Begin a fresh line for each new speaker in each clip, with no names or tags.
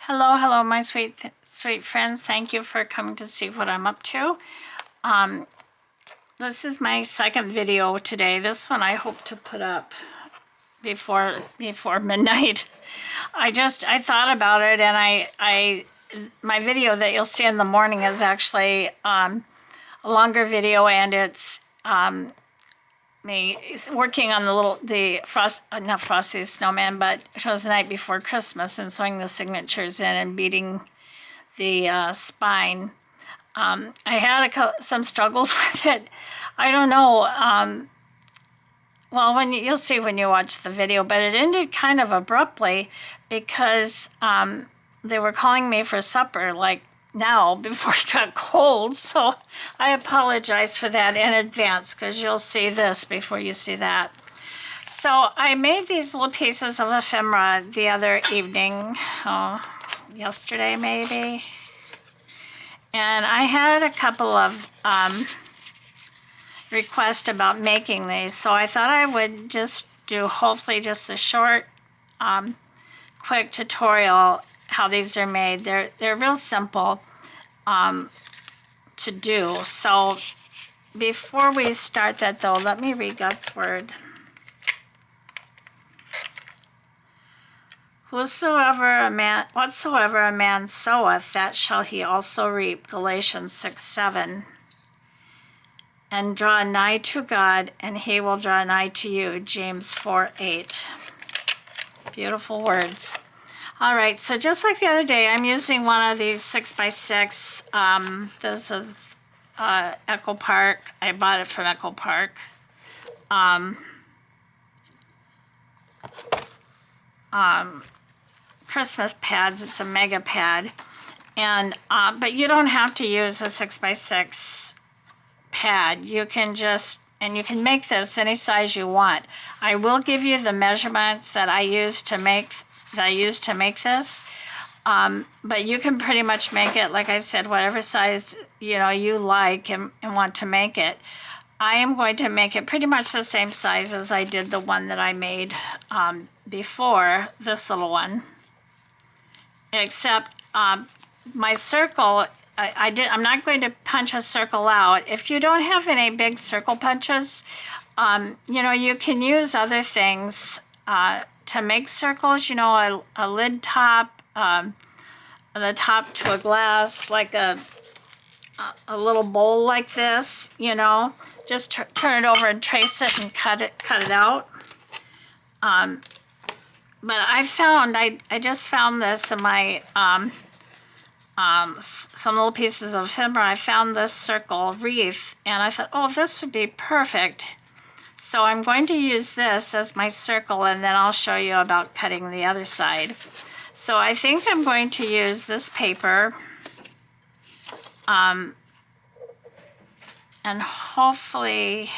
Hello, hello, my sweet friends. Thank you for coming to see what I'm up to. This is my second video today. This one I hope to put up before midnight. I thought about it, and my video that you'll see in the morning is actually a longer video, and it's me working on not Frosty the Snowman, but it was the night before Christmas, and sewing the signatures in and beating the spine. I had some struggles with it. I don't know. Well, you'll see when you watch the video, but it ended kind of abruptly because they were calling me for supper, like now, before it got cold. So I apologize for that in advance, because you'll see this before you see that. So I made these little pieces of ephemera the other evening, yesterday maybe. And I had a couple of requests about making these, so I thought I would just do hopefully just a short, quick tutorial how these are made. They're real simple to do. So before we start that though, let me read God's word. Whatsoever a man soweth, that shall he also reap. Galatians 6:7. And draw nigh to God, and he will draw nigh to you. James 4:8. Beautiful words. All right, so just like the other day, I'm using one of these 6x6. This is Echo Park. I bought it from Echo Park. Christmas pads. It's a mega pad, and but you don't have to use a 6x6 pad. You can make this any size you want. I will give you the measurements that I use to make this, but you can pretty much make it, like I said, whatever size you like and want to make it. I am going to make it pretty much the same size as I did the one that I made before, this little one, except my circle, I'm not going to punch a circle out. If you don't have any big circle punches, you can use other things to make circles. A lid top, the top to a glass, like a little bowl like this. Just turn it over and trace it and cut it out. But I just found this in my some little pieces of ephemera. I found this circle wreath, and I thought, oh, this would be perfect. So I'm going to use this as my circle, and then I'll show you about cutting the other side. So I think I'm going to use this paper, and hopefully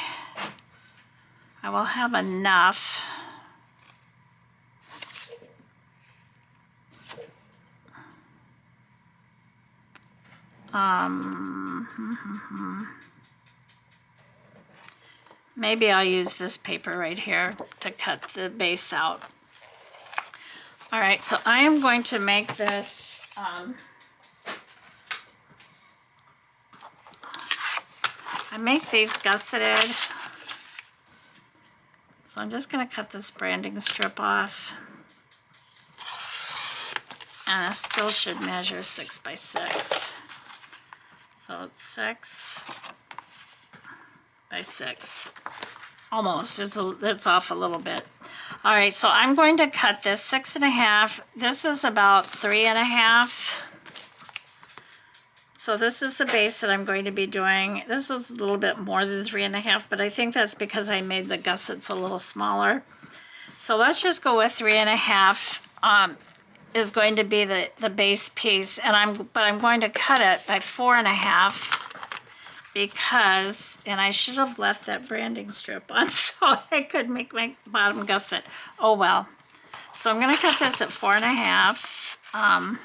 I will have enough. Maybe I'll use this paper right here to cut the base out. All right, so I am going to make this I make these gusseted, so I'm just going to cut this branding strip off, and I still should measure 6x6. So it's 6 by 6. Almost. It's off a little bit. All right, so I'm going to cut this 6.5. This is about 3.5. So this is the base that I'm going to be doing. This is a little bit more than 3.5, but I think that's because I made the gussets a little smaller. So let's just go with 3.5. Is going to be the base piece, and I'm going to cut it by 4.5 because, and I should have left that branding strip on so I could make my bottom gusset. Oh well. So I'm going to cut this at 4.5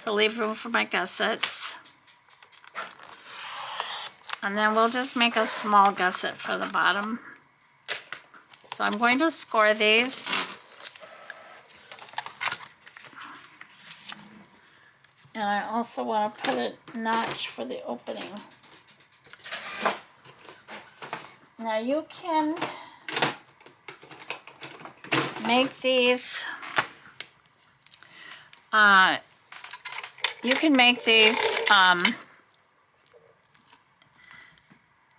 to leave room for my gussets, and then we'll just make a small gusset for the bottom. So I'm going to score these. And I also want to put a notch for the opening. Now you can make these,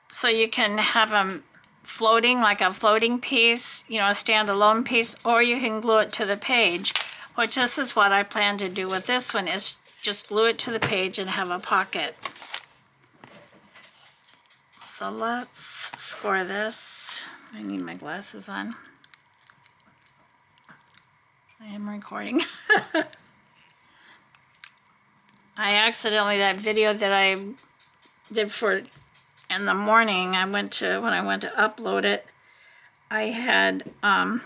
so you can have them floating, like a floating piece, you know, a standalone piece, or you can glue it to the page, which this is what I plan to do with this one, is just glue it to the page and have a pocket. So let's score this. I need my glasses on. I am recording. I accidentally, that video that I did for in the morning, when I went to upload it, I had, I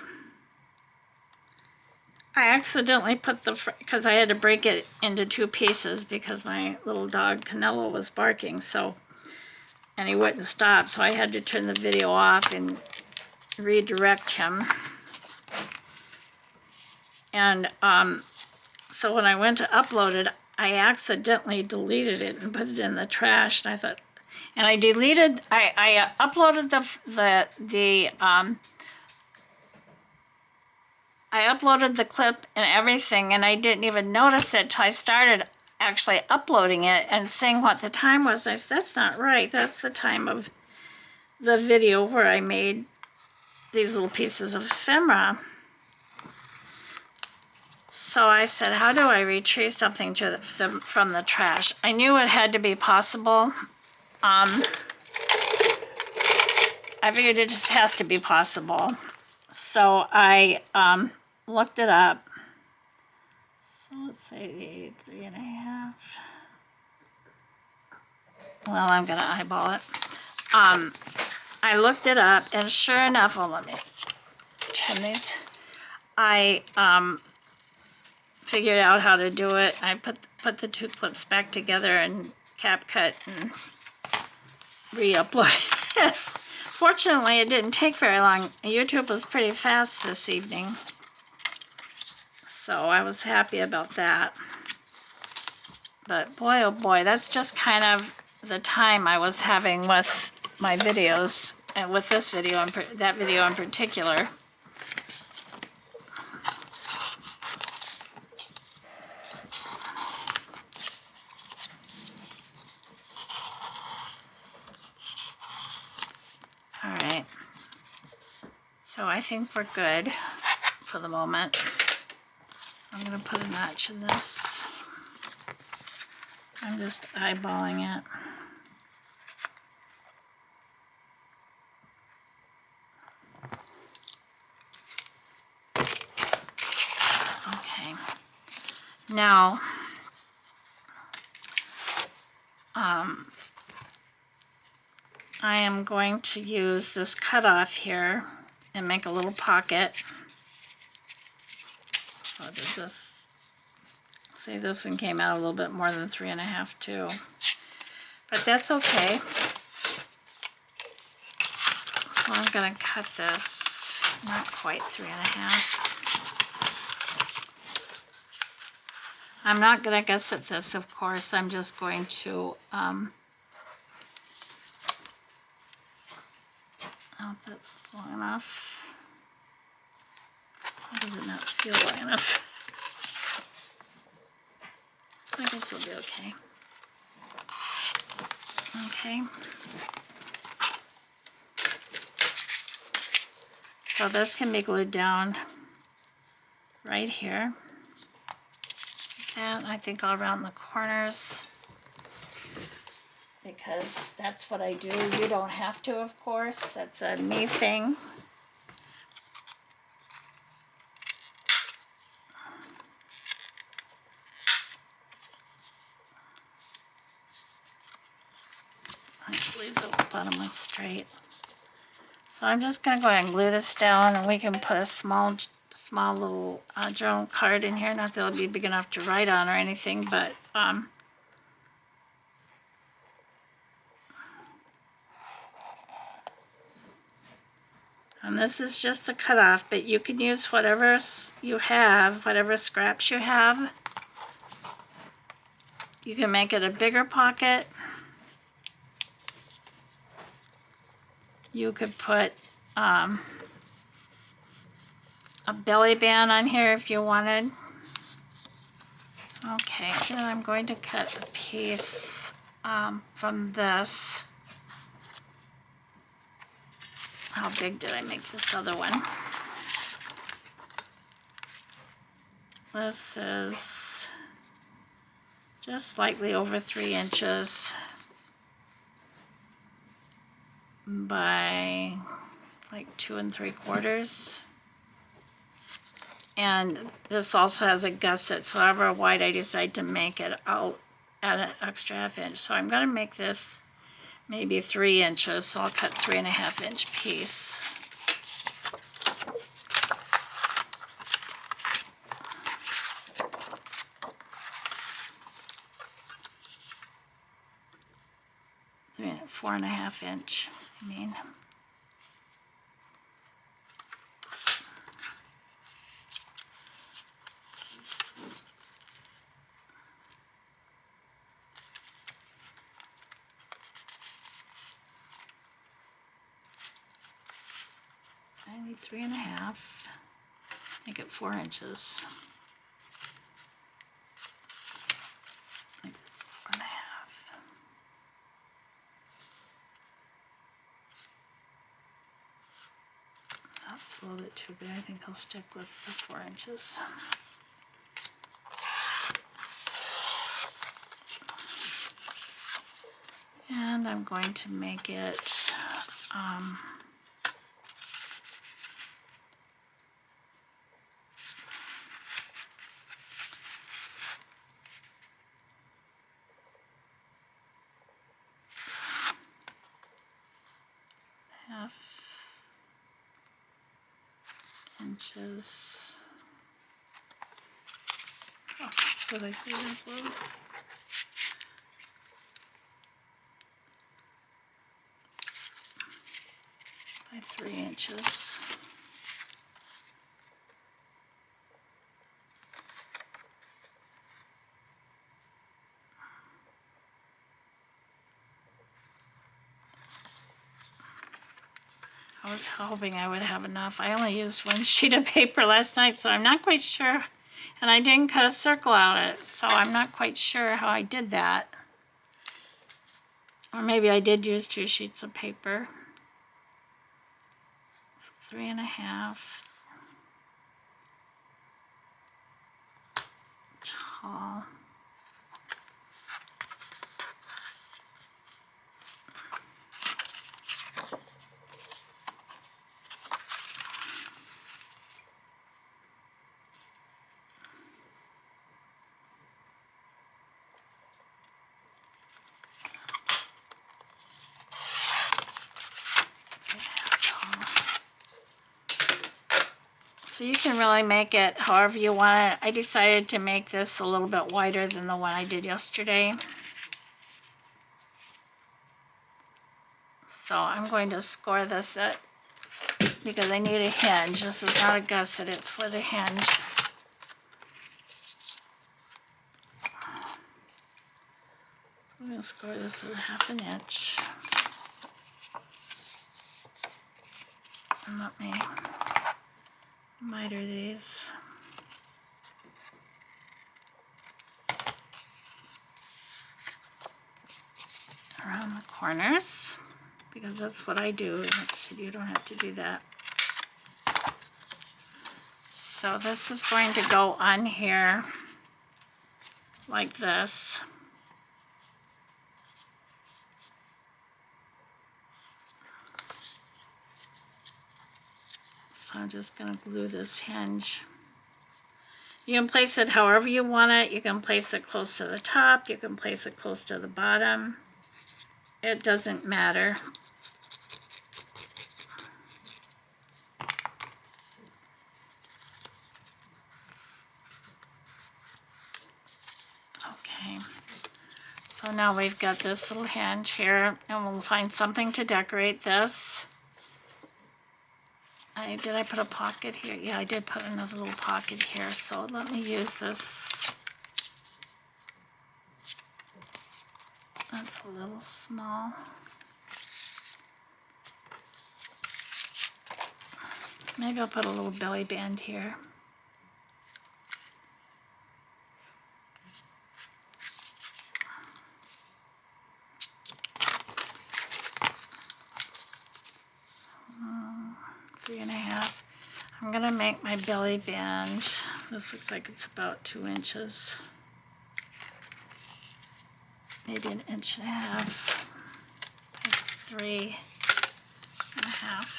accidentally put because I had to break it into 2 pieces because my little dog Canelo was barking, so, and he wouldn't stop, so I had to turn the video off and redirect him. And so when I went to upload it, I accidentally deleted it and put it in the trash, and I thought, and I deleted, I uploaded I uploaded the clip and everything, and I didn't even notice it till I started actually uploading it and seeing what the time was. I said, that's not right. That's the time of the video where I made these little pieces of ephemera. So I said, how do I retrieve something from the trash? I knew it had to be possible. I figured it just has to be possible. So I looked it up. So let's say 3.5. Well, I'm gonna eyeball it. I looked it up, and sure enough, well, let me trim these. I figured out how to do it. I put the 2 clips back together and cap cut and re-upload it. Fortunately, it didn't take very long. YouTube was pretty fast this evening, so I was happy about that. But boy, oh boy, that's just kind of the time I was having with my videos, and with this video, that video in particular. All right, so I think we're good for the moment. I'm gonna put a notch in this. I'm just eyeballing it. Okay, now I am going to use this cutoff here and make a little pocket. So I did this. See, this one came out a little bit more than 3.5 too, but that's okay. So I'm gonna cut this, not quite 3.5. I'm not gonna gusset this, of course. I'm just going to, oh, that's long enough. Why does it not feel long enough? I guess it'll be okay. Okay. So this can be glued down right here. And I think I'll round the corners, because that's what I do. You don't have to, of course. That's a me thing. I believe the bottom one's straight. So I'm just going to go ahead and glue this down, and we can put a small little journal card in here. Not that it'll be big enough to write on or anything, but and this is just a cutoff, but you can use whatever you have, whatever scraps you have. You can make it a bigger pocket. You could put a belly band on here if you wanted. Okay, then I'm going to cut a piece from this. How big did I make this other one? This is just slightly over 3 inches by like 2 3/4. And this also has a gusset, so however wide I decide to make it, I'll add an extra 1/2 inch. So I'm going to make this maybe 3 inches, so I'll cut 3 1/2 inch piece. Three, 4 1/2 inch, I mean. I need 3 1/2, make it 4 inches. Make this 4 1/2. That's a little bit too big. I think I'll stick with the 4 inches. And I'm going to make it half inches. Oh, what did I say that was? By 3 inches. I was hoping I would have enough. I only used 1 sheet of paper last night, so I'm not quite sure. And I didn't cut a circle out of it, so I'm not quite sure how I did that. Or maybe I did use 2 sheets of paper. So 3 1/2. Tall. So you can really make it however you want it. I decided to make this a little bit wider than the one I did yesterday. So I'm going to score this at, because I need a hinge. This is not a gusset, it's for the hinge. I'm going to score this at 1/2 inch. And let me miter these. Around the corners, because that's what I do. Like I said, you don't have to do that. So this is going to go on here like this. So I'm just going to glue this hinge. You can place it however you want it. You can place it close to the top. You can place it close to the bottom. It doesn't matter. Okay. So now we've got this little hinge here, and we'll find something to decorate this. Did I put a pocket here? Yeah, I did put another little pocket here, so let me use this That's a little small. Maybe I'll put a little belly band here. So, 3.5. I'm gonna make my belly band. This looks like it's about 2 inches. Maybe 1.5 inches. 3.5.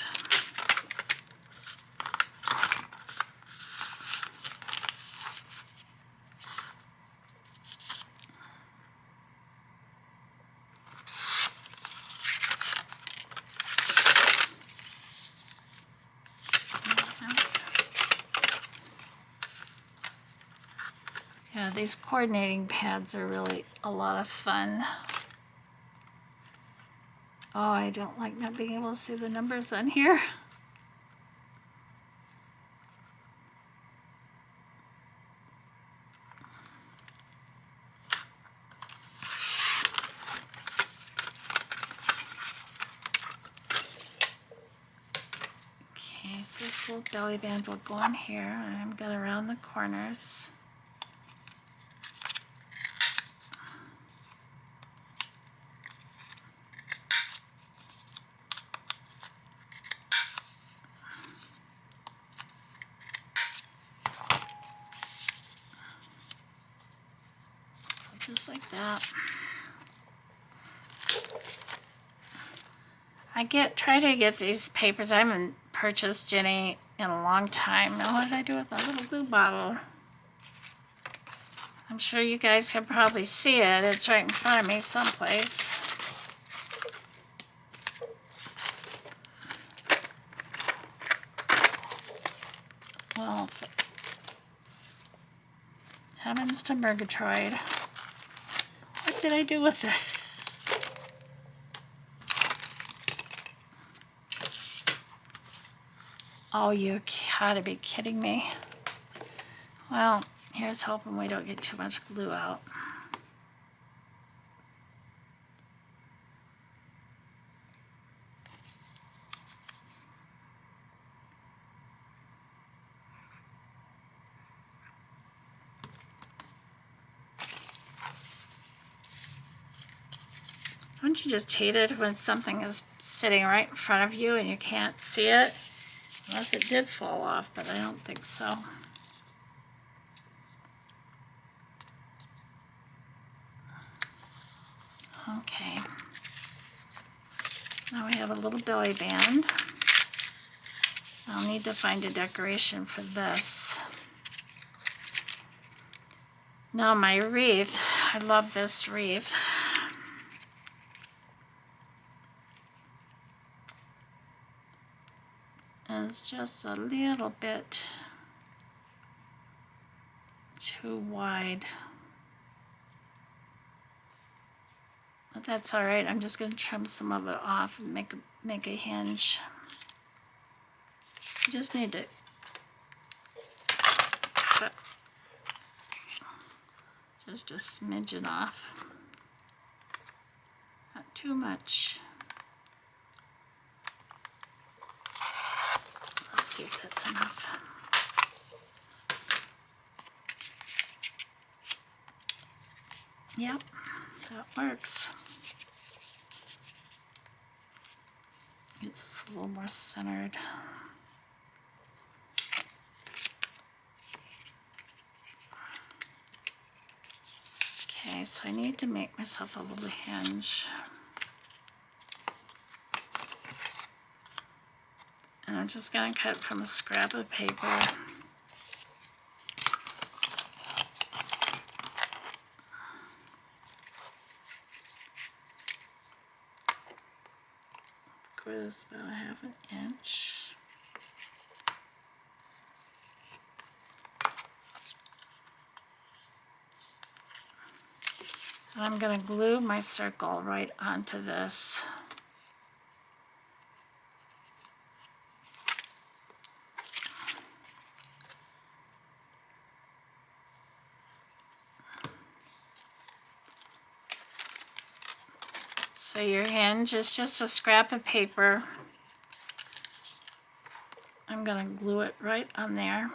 Yeah, these coordinating pads are really a lot of fun. Oh, I don't like not being able to see the numbers on here. Okay, so this little belly band will go in here. I'm going around the corners. Just like that. Try to get these papers. I haven't purchased any in a long time. Now what did I do with my little glue bottle? I'm sure you guys can probably see it. It's right in front of me someplace. Well, heavens to Murgatroyd. What did I do with it? Oh, you gotta be kidding me. Well, here's hoping we don't get too much glue out. Don't you just hate it when something is sitting right in front of you and you can't see it? Unless it did fall off, but I don't think so. Okay. Now we have a little belly band. I'll need to find a decoration for this. Now my wreath, I love this wreath. It's just a little bit too wide. But that's all right. I'm just going to trim some of it off and make a hinge. I just need to cut just a smidgen off. Not too much. Let's see if that's enough. Yep, that works. Get this a little more centered. Okay, so I need to make myself a little hinge. And I'm just going to cut from a scrap of paper. With about 1/2 inch. And I'm going to glue my circle right onto this. So your hinge is just a scrap of paper. I'm going to glue it right on there.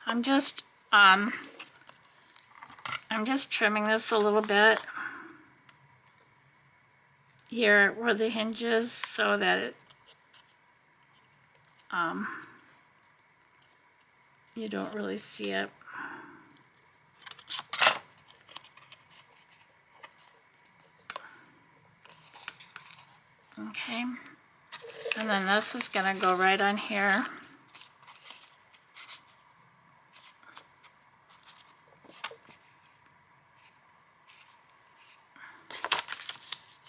I'm just trimming this a little bit here where the hinge is so that it, you don't really see it. Okay, and then this is gonna go right on here.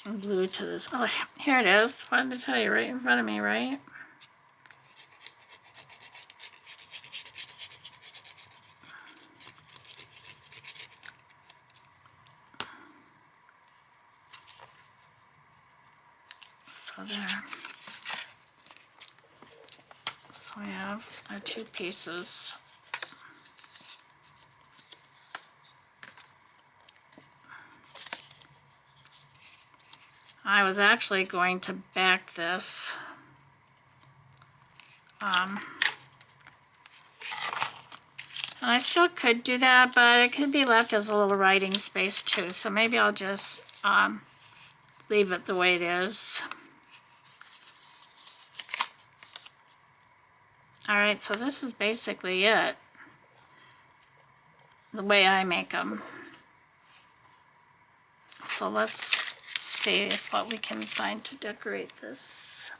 And glue it to this. Oh, here it is. Wanted to tell you, right in front of me, right? So there. So we have our two pieces. I was actually going to back this. And I still could do that, but it could be left as a little writing space too. So maybe I'll just leave it the way it is. All right, so this is basically it, the way I make them. So let's see what we can find to decorate this.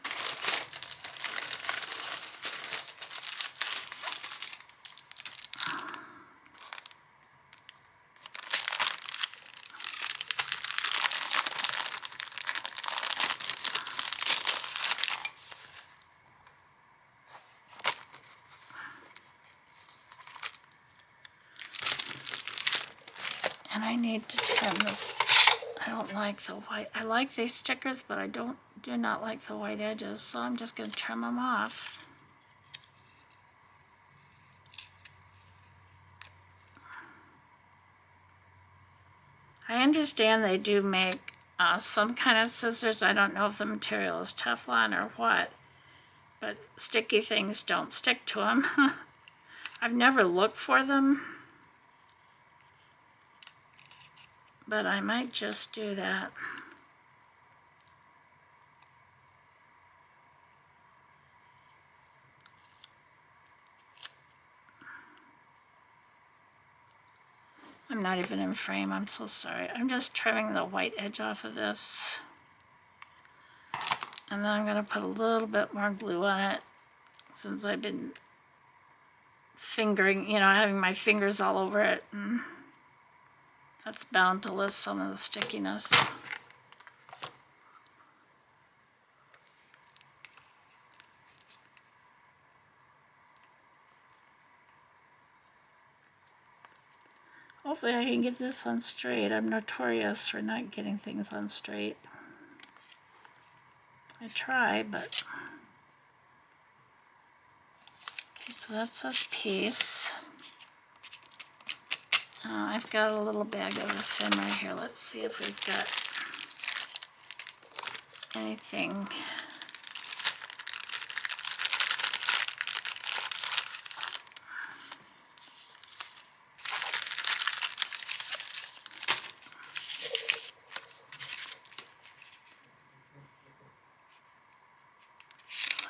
And I need to trim this. I don't like the white. I like these stickers, but I do not like the white edges, so I'm just going to trim them off. I understand they do make some kind of scissors. I don't know if the material is Teflon or what, but sticky things don't stick to them. I've never looked for them, but I might just do that. I'm not even in frame, I'm so sorry. I'm just trimming the white edge off of this. And then I'm going to put a little bit more glue on it since I've been fingering, you know, having my fingers all over it. And that's bound to lift some of the stickiness. Hopefully I can get this on straight. I'm notorious for not getting things on straight. I try, but... Okay, so that's this piece. I've got a little bag of ephemera here. Let's see if we've got anything.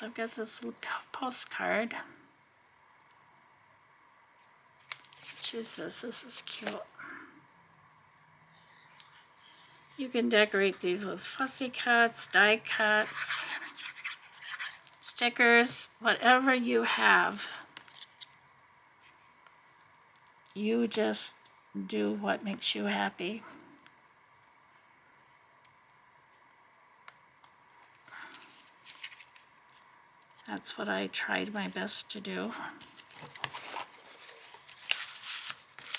I've got this little postcard. Choose this. This is cute. You can decorate these with fussy cuts, die cuts, stickers, whatever you have. You just do what makes you happy. That's what I tried my best to do.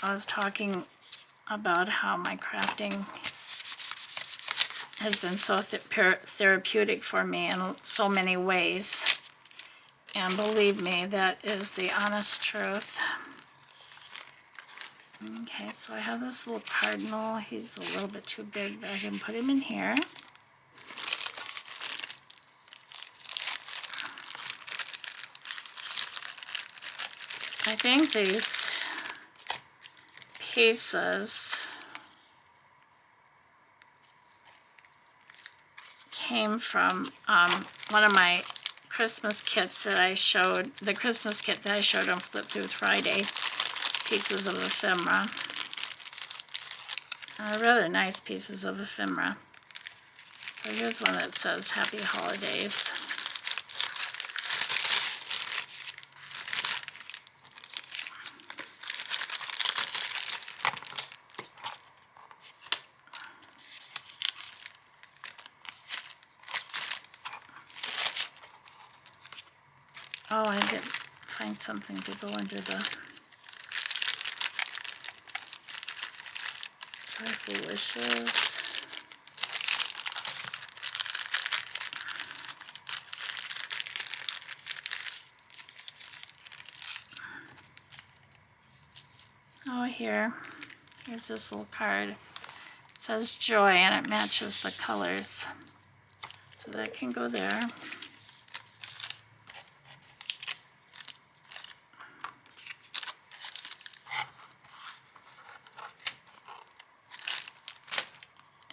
I was talking about how my crafting has been so therapeutic for me in so many ways. And believe me, that is the honest truth. Okay, so I have this little cardinal. He's a little bit too big, but I can put him in here. I think these pieces came from one of my Christmas kits that I showed, the Christmas kit that I showed on Flip Through Friday, pieces of ephemera. Rather nice pieces of ephemera. So here's one that says Happy Holidays. Oh, I did find something to go under the Joyful Wishes. Oh, here's this little card. It says Joy, and it matches the colors. So that can go there.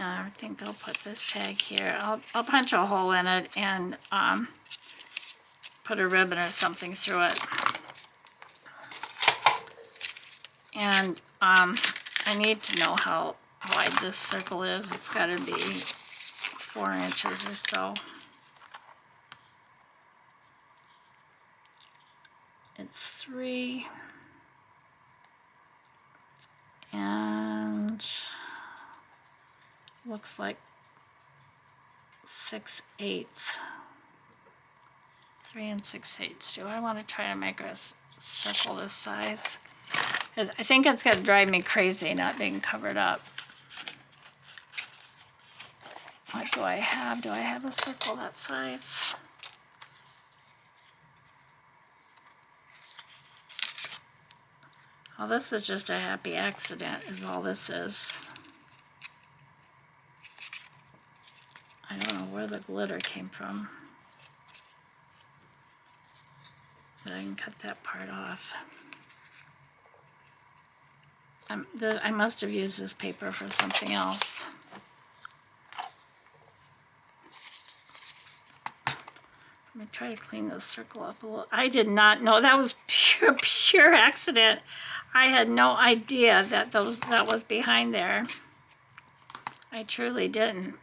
I think I'll put this tag here. I'll punch a hole in it and put a ribbon or something through it. And I need to know how wide this circle is. It's got to be 4 inches or so. It's 3. And looks like 6/8. 3 6/8. Do I want to try to make a circle this size? I think it's going to drive me crazy not being covered up. What do I have? Do I have a circle that size? Oh, this is just a happy accident is all this is. I don't know where the glitter came from. But I can cut that part off. I must have used this paper for something else. Let me try to clean this circle up a little. I did not know. That was pure accident. I had no idea that that was behind there. I truly didn't.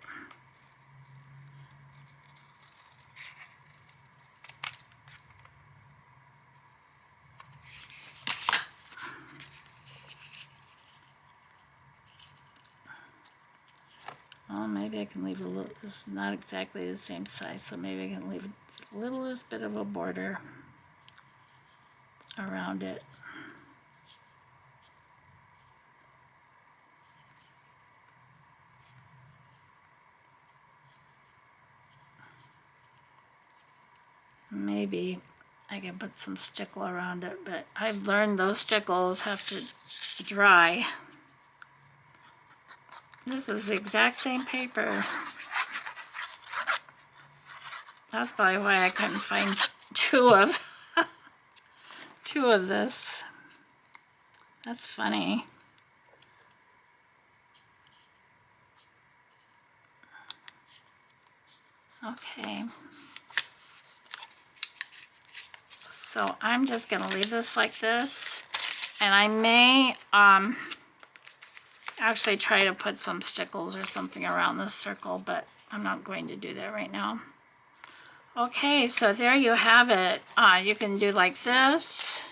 Well, maybe I can leave a little, this is not exactly the same size, so maybe I can leave a little bit of a border around it. Maybe I can put some stickle around it, but I've learned those stickles have to dry. This is the exact same paper. That's probably why I couldn't find two of this. That's funny. Okay. So I'm just going to leave this like this, and I may actually try to put some stickles or something around this circle, but I'm not going to do that right now. Okay, so there you have it. You can do like this.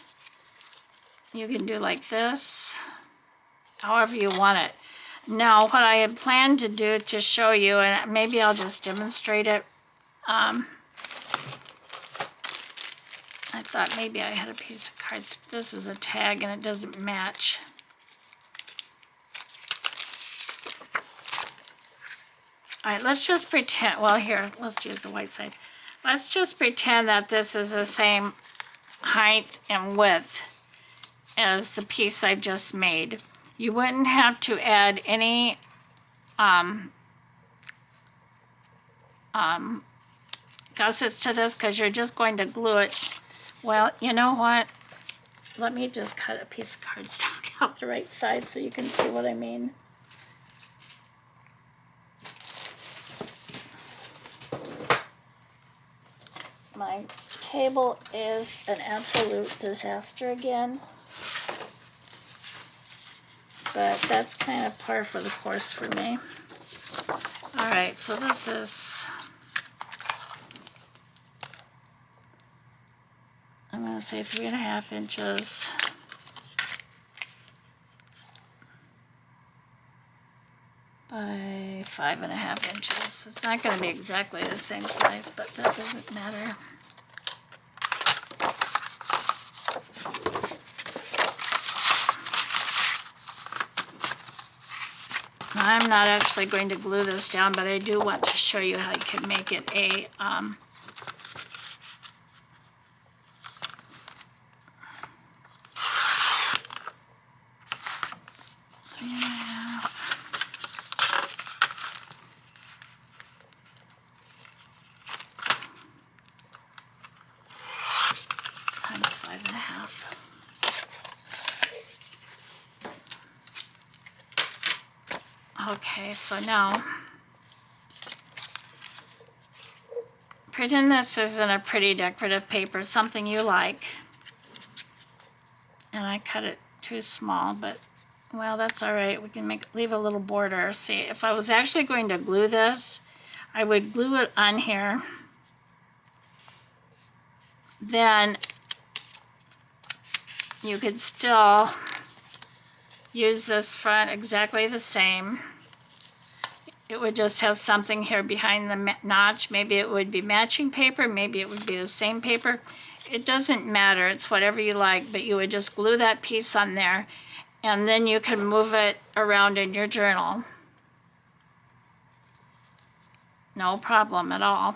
You can do like this, however you want it. Now, what I had planned to do to show you, and maybe I'll just demonstrate it, I thought maybe I had a piece of cards. This is a tag and it doesn't match. All right, let's just pretend, well here, let's use the white side. Let's just pretend that this is the same height and width as the piece I've just made. You wouldn't have to add any gussets to this because you're just going to glue it. Well, you know what? Let me just cut a piece of cardstock out the right size so you can see what I mean. My table is an absolute disaster again, but that's kind of par for the course for me. All right, so this is, I'm going to say 3.5 inches by 5.5 inches. It's not going to be exactly the same size, but that doesn't matter. I'm not actually going to glue this down, but I do want to show you how you can make it a times 5.5. Okay, so now pretend this isn't a pretty decorative paper, something you like. And I cut it too small, but well, that's all right. We can leave a little border. See, if I was actually going to glue this, I would glue it on here. Then you could still use this front exactly the same. It would just have something here behind the notch. Maybe it would be matching paper, maybe it would be the same paper. It doesn't matter, it's whatever you like, but you would just glue that piece on there and then you can move it around in your journal. No problem at all.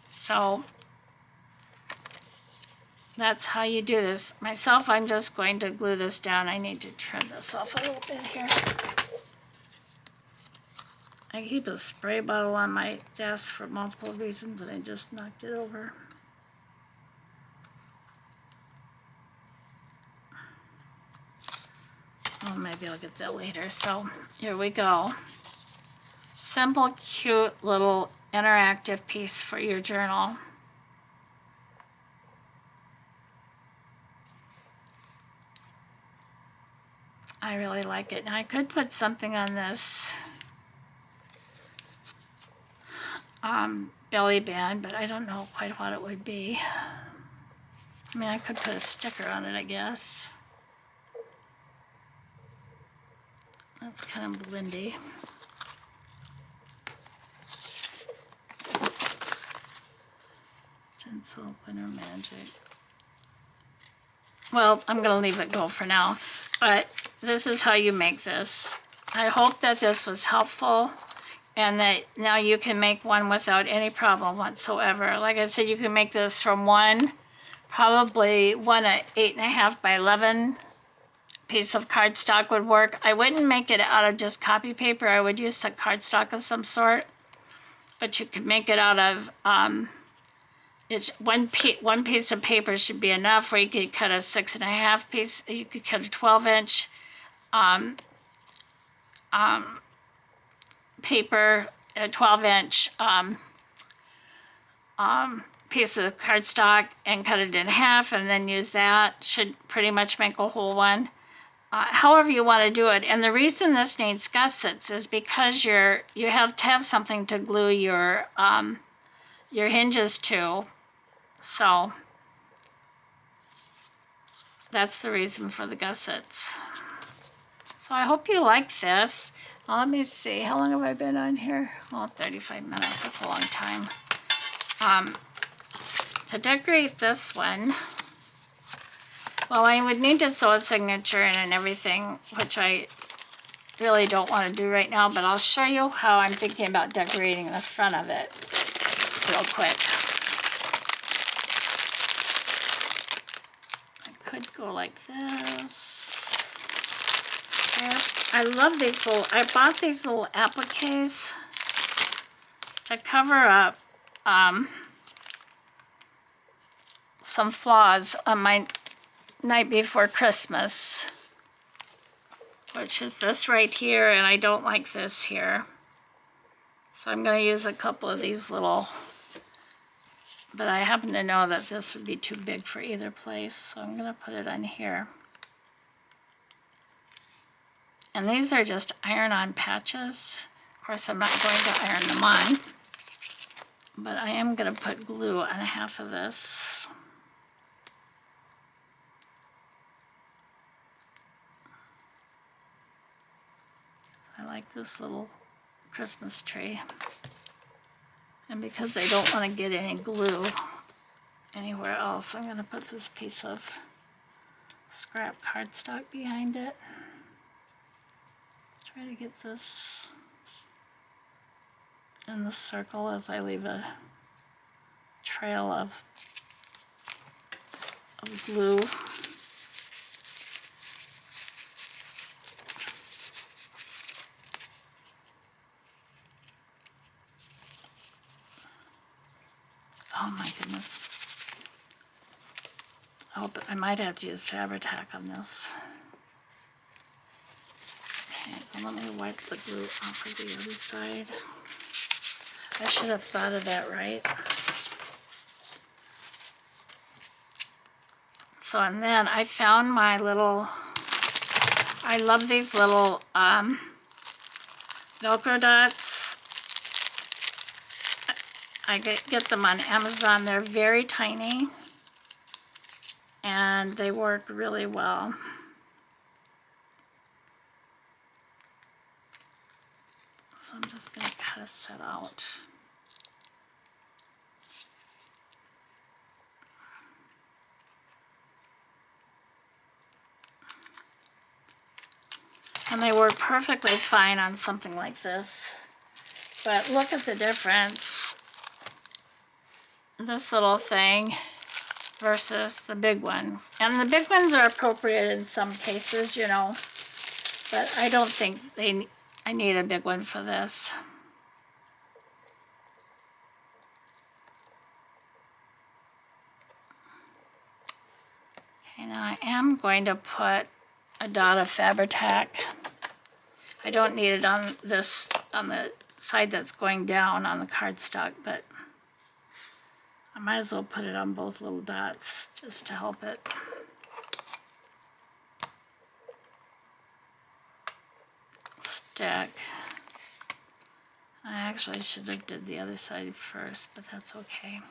So that's how you do this. Myself, I'm just going to glue this down. I need to trim this off a little bit here. I keep a spray bottle on my desk for multiple reasons and I just knocked it over. Oh, maybe I'll get that later. So here we go. Simple, cute little interactive piece for your journal. I really like it. Now I could put something on this belly band, but I don't know quite what it would be. I mean, I could put a sticker on it, I guess. That's kind of blendy. Tinsel, winter magic. Well, I'm going to leave it go for now, but this is how you make this. I hope that this was helpful and that now you can make one without any problem whatsoever. Like I said, you can make this from probably one 8.5 by 11 piece of cardstock would work. I wouldn't make it out of just copy paper. I would use some cardstock of some sort, but you could make it out of, it's one piece of paper should be enough, or you could cut a 6.5 piece, you could cut a 12-inch paper, a 12-inch piece of cardstock and cut it in half and then use that. Should pretty much make a whole one. However you want to do it. And the reason this needs gussets is because you have to have something to glue your hinges to. So that's the reason for the gussets. So I hope you like this. Let me see, how long have I been on here? Well, 35 minutes, that's a long time. To decorate this one, well, I would need to sew a signature in and everything, which I really don't want to do right now, but I'll show you how I'm thinking about decorating the front of it real quick. I could go like this. I love these little, I bought these little appliques to cover up some flaws on my night before Christmas, which is this right here, and I don't like this here. So I'm going to use a couple of these little, but I happen to know that this would be too big for either place, so I'm going to put it on here. And these are just iron-on patches. Of course, I'm not going to iron them on, but I am going to put glue on half of this. I like this little Christmas tree. And because I don't want to get any glue anywhere else, I'm going to put this piece of scrap cardstock behind it. Try to get this in the circle as I leave a trail of glue. Oh my goodness. Oh, but I might have to use Fabri-Tac on this. Okay, well, let me wipe the glue off of the other side. I should have thought of that, right? So, and then I found my little, I love these little Velcro dots. I get them on Amazon. They're very tiny and they work really well. So I'm just going to cut a set out. And they work perfectly fine on something like this. But look at the difference. This little thing versus the big one. And the big ones are appropriate in some cases, you know. But I don't think I need a big one for this. Okay, now I am going to put a dot of Fabri-Tac. I don't need it on this, on the side that's going down on the cardstock, but I might as well put it on both little dots just to help it. Stick. I actually should have did the other side first, but that's okay.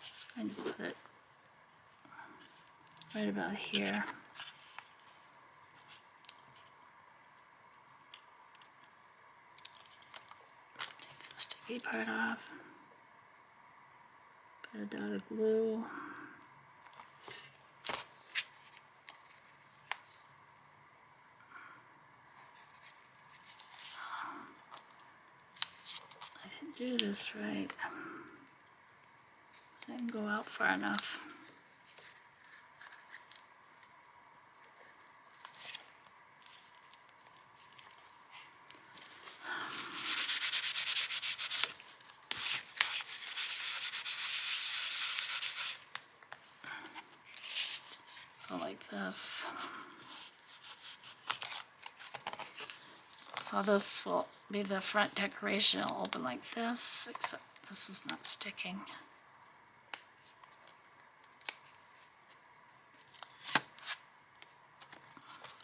Just going to put it right about here. Take the sticky part off. Put a dot of glue. I didn't do this right. Didn't go out far enough. So like this. So this will be the front decoration. It'll open like this, except this is not sticking.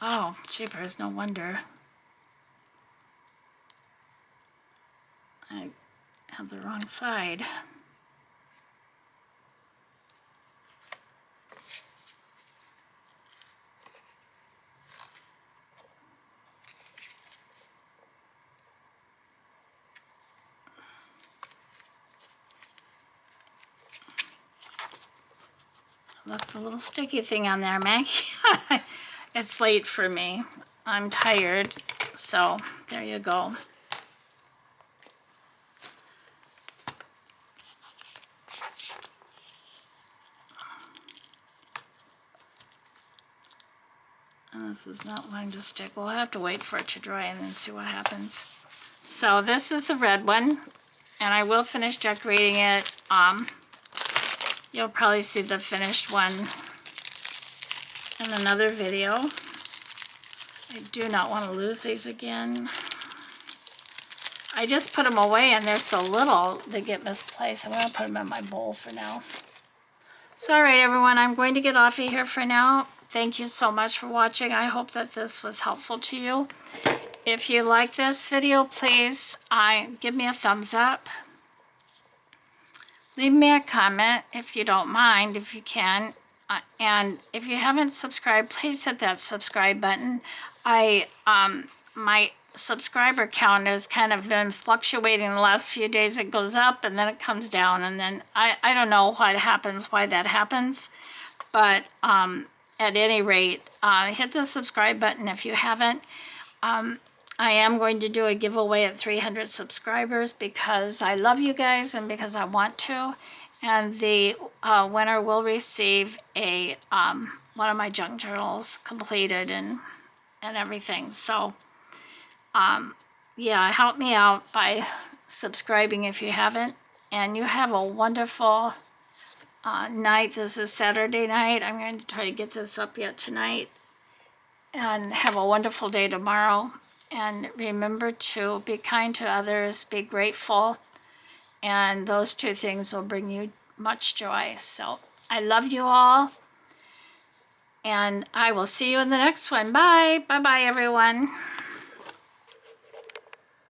Oh, jeepers, no wonder. I have the wrong side. left a little sticky thing on there, Maggie. It's late for me. I'm tired. So there you go. This is not going to stick. We'll have to wait for it to dry and then see what happens. So this is the red one, and I will finish decorating it. You'll probably see the finished one in another video. I do not want to lose these again. I just put them away and they're so little they get misplaced. I'm going to put them in my bowl for now. So all right, everyone, I'm going to get off of here for now. Thank you so much for watching. I hope that this was helpful to you. If you like this video, please give me a thumbs up. Leave me a comment if you don't mind, if you can. And if you haven't subscribed, please hit that subscribe button. My subscriber count has kind of been fluctuating the last few days. It goes up and then it comes down, and then I don't know what happens, why that happens. But at any rate, hit the subscribe button if you haven't. I am going to do a giveaway at 300 subscribers because I love you guys and because I want to. And the winner will receive a one of my junk journals completed and everything. So yeah, help me out by subscribing if you haven't. And you have a wonderful night. This is Saturday night. I'm going to try to get this up yet tonight. And have a wonderful day tomorrow. And remember to be kind to others, be grateful, and those two things will bring you much joy. So I love you all, and I will see you in the next one. Bye. Bye-bye, everyone.